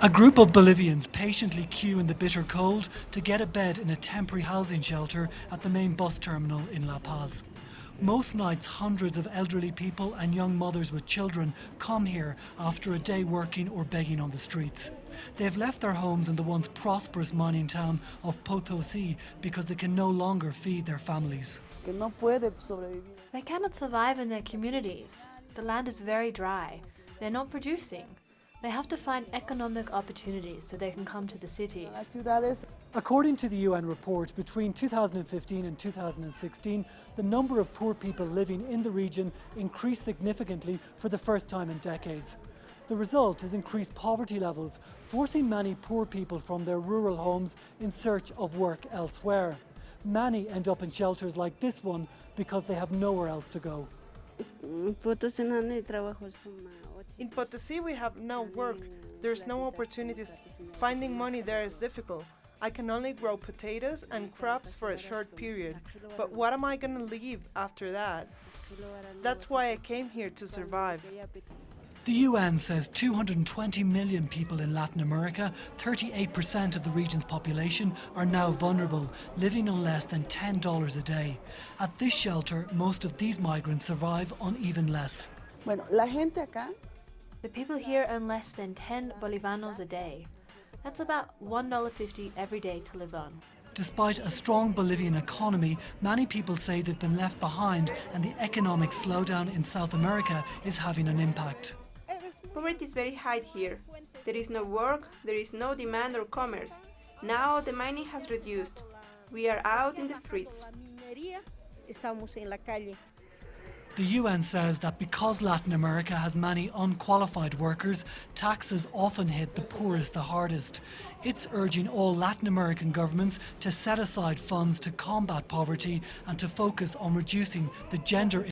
A group of Bolivians patiently queue in the bitter cold to get a bed in a temporary housing shelter at the main bus terminal in La Paz. Most nights, hundreds of elderly people and young mothers with children come here after a day working or begging on the streets. They've left their homes in the once prosperous mining town of Potosi because they can no longer feed their families. They cannot survive in their communities. The land is very dry. They're not producing. They have to find economic opportunities so they can come to the city. According to the UN report, between 2015 and 2016, the number of poor people living in the region increased significantly for the first time in decades. The result is increased poverty levels, forcing many poor people from their rural homes in search of work elsewhere. Many end up in shelters like this one because they have nowhere else to go. In Potosi, we have no work. There's no opportunities. Finding money there is difficult. I can only grow potatoes and crops for a short period. But what am I going to leave after that? That's why I came here to survive. The UN says 220 million people in Latin America, 38% of the region's population, are now vulnerable, living on less than $10 a day. At this shelter, most of these migrants survive on even less. The people here earn less than 10 bolivanos a day. That's about $1.50 every day to live on. Despite a strong Bolivian economy, many people say they've been left behind and the economic slowdown in South America is having an impact. Poverty is very high here. There is no work, there is no demand or commerce. Now the mining has reduced. We are out in the streets. The UN says that because Latin America has many unqualified workers, taxes often hit the poorest the hardest. It's urging all Latin American governments to set aside funds to combat poverty and to focus on reducing the gender